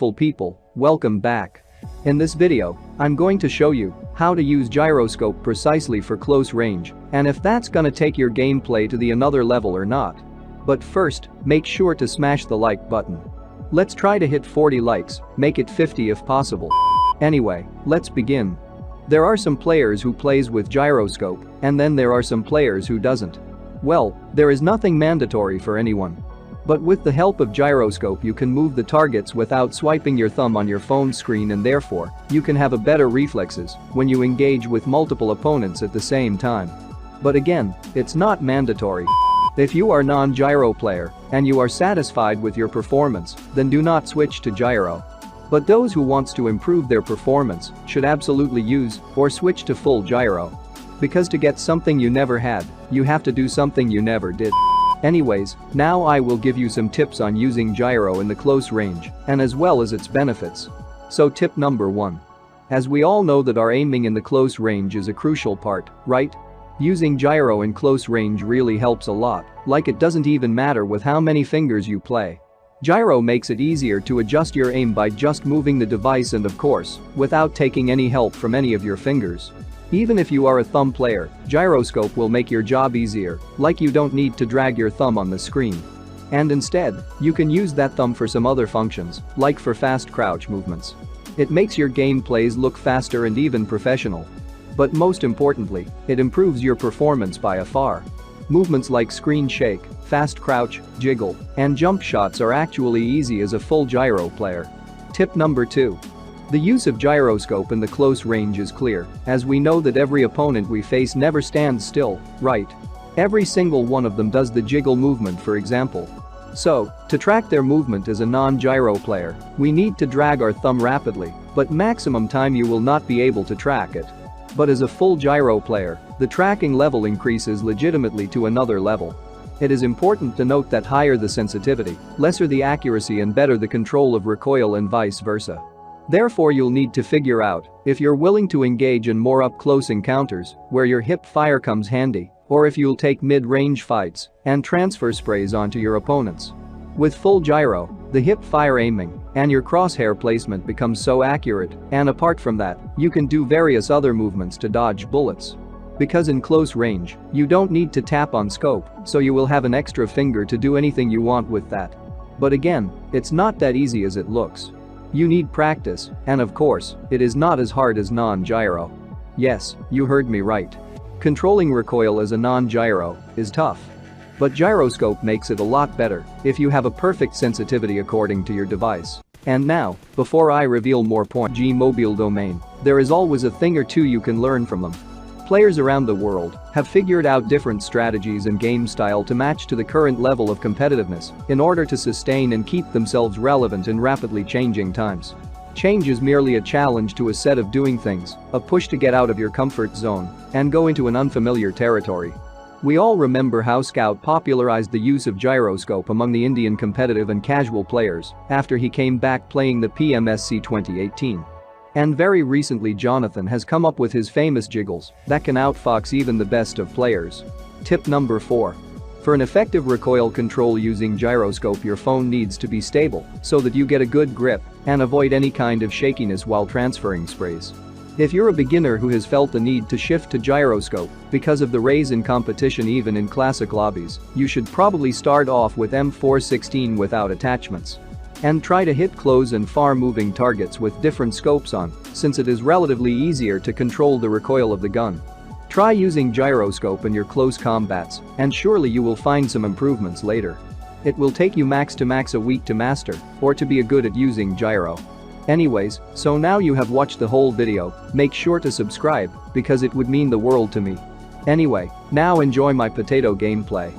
People, welcome back. In this video, I'm going to show you how to use gyroscope precisely for close range and if that's gonna take your gameplay to the another level or not. But first, make sure to smash the like button. Let's try to hit 40 likes, make it 50 if possible. Anyway, let's begin. There are some players who plays with gyroscope and then there are some players who doesn't. Well, there is nothing mandatory for anyone. But with the help of gyroscope you can move the targets without swiping your thumb on your phone screen and therefore, you can have a better reflexes when you engage with multiple opponents at the same time. But again, it's not mandatory. If you are non-gyro player and you are satisfied with your performance, then do not switch to gyro. But those who wants to improve their performance should absolutely use or switch to full gyro. Because to get something you never had, you have to do something you never did. Anyways, now I will give you some tips on using gyro in the close range and as well as its benefits. So tip number 1. As we all know that our aiming in the close range is a crucial part, right? Using gyro in close range really helps a lot, like it doesn't even matter with how many fingers you play. Gyro makes it easier to adjust your aim by just moving the device and of course, without taking any help from any of your fingers. Even if you are a thumb player, gyroscope will make your job easier, like you don't need to drag your thumb on the screen. And instead, you can use that thumb for some other functions, like for fast crouch movements. It makes your gameplays look faster and even professional. But most importantly, it improves your performance by a far. Movements like screen shake, fast crouch, jiggle, and jump shots are actually easy as a full gyro player. Tip number 2. The use of gyroscope in the close range is clear, as we know that every opponent we face never stands still, right? Every single one of them does the jiggle movement for example. So, to track their movement as a non-gyro player, we need to drag our thumb rapidly, but maximum time you will not be able to track it. But as a full gyro player, the tracking level increases legitimately to another level. It is important to note that higher the sensitivity, lesser the accuracy and better the control of recoil and vice versa. Therefore you'll need to figure out if you're willing to engage in more up-close encounters where your hip fire comes handy or if you'll take mid-range fights and transfer sprays onto your opponents. With full gyro, the hip fire aiming and your crosshair placement becomes so accurate and apart from that, you can do various other movements to dodge bullets. Because in close range, you don't need to tap on scope, so you will have an extra finger to do anything you want with that. But again, it's not that easy as it looks. You need practice, and of course, it is not as hard as non-gyro. Yes, you heard me right. Controlling recoil as a non-gyro is tough. But gyroscope makes it a lot better if you have a perfect sensitivity according to your device. And now, before I reveal more Pubg mobile domain, there is always a thing or two you can learn from them. Players around the world have figured out different strategies and game style to match to the current level of competitiveness in order to sustain and keep themselves relevant in rapidly changing times. Change is merely a challenge to a set of doing things, a push to get out of your comfort zone and go into an unfamiliar territory. We all remember how Scout popularized the use of gyroscope among the Indian competitive and casual players after he came back playing the PMSC 2018. And very recently Jonathan has come up with his famous jiggles that can outfox even the best of players. Tip number 4. For an effective recoil control using gyroscope your phone needs to be stable so that you get a good grip and avoid any kind of shakiness while transferring sprays. If you're a beginner who has felt the need to shift to gyroscope because of the rise in competition even in classic lobbies, you should probably start off with M416 without attachments. And try to hit close and far moving targets with different scopes on, since it is relatively easier to control the recoil of the gun. Try using gyroscope in your close combats, and surely you will find some improvements later. It will take you max a week to master, or to be good at using gyro. Anyways, so now you have watched the whole video, make sure to subscribe, because it would mean the world to me. Anyway, now enjoy my potato gameplay.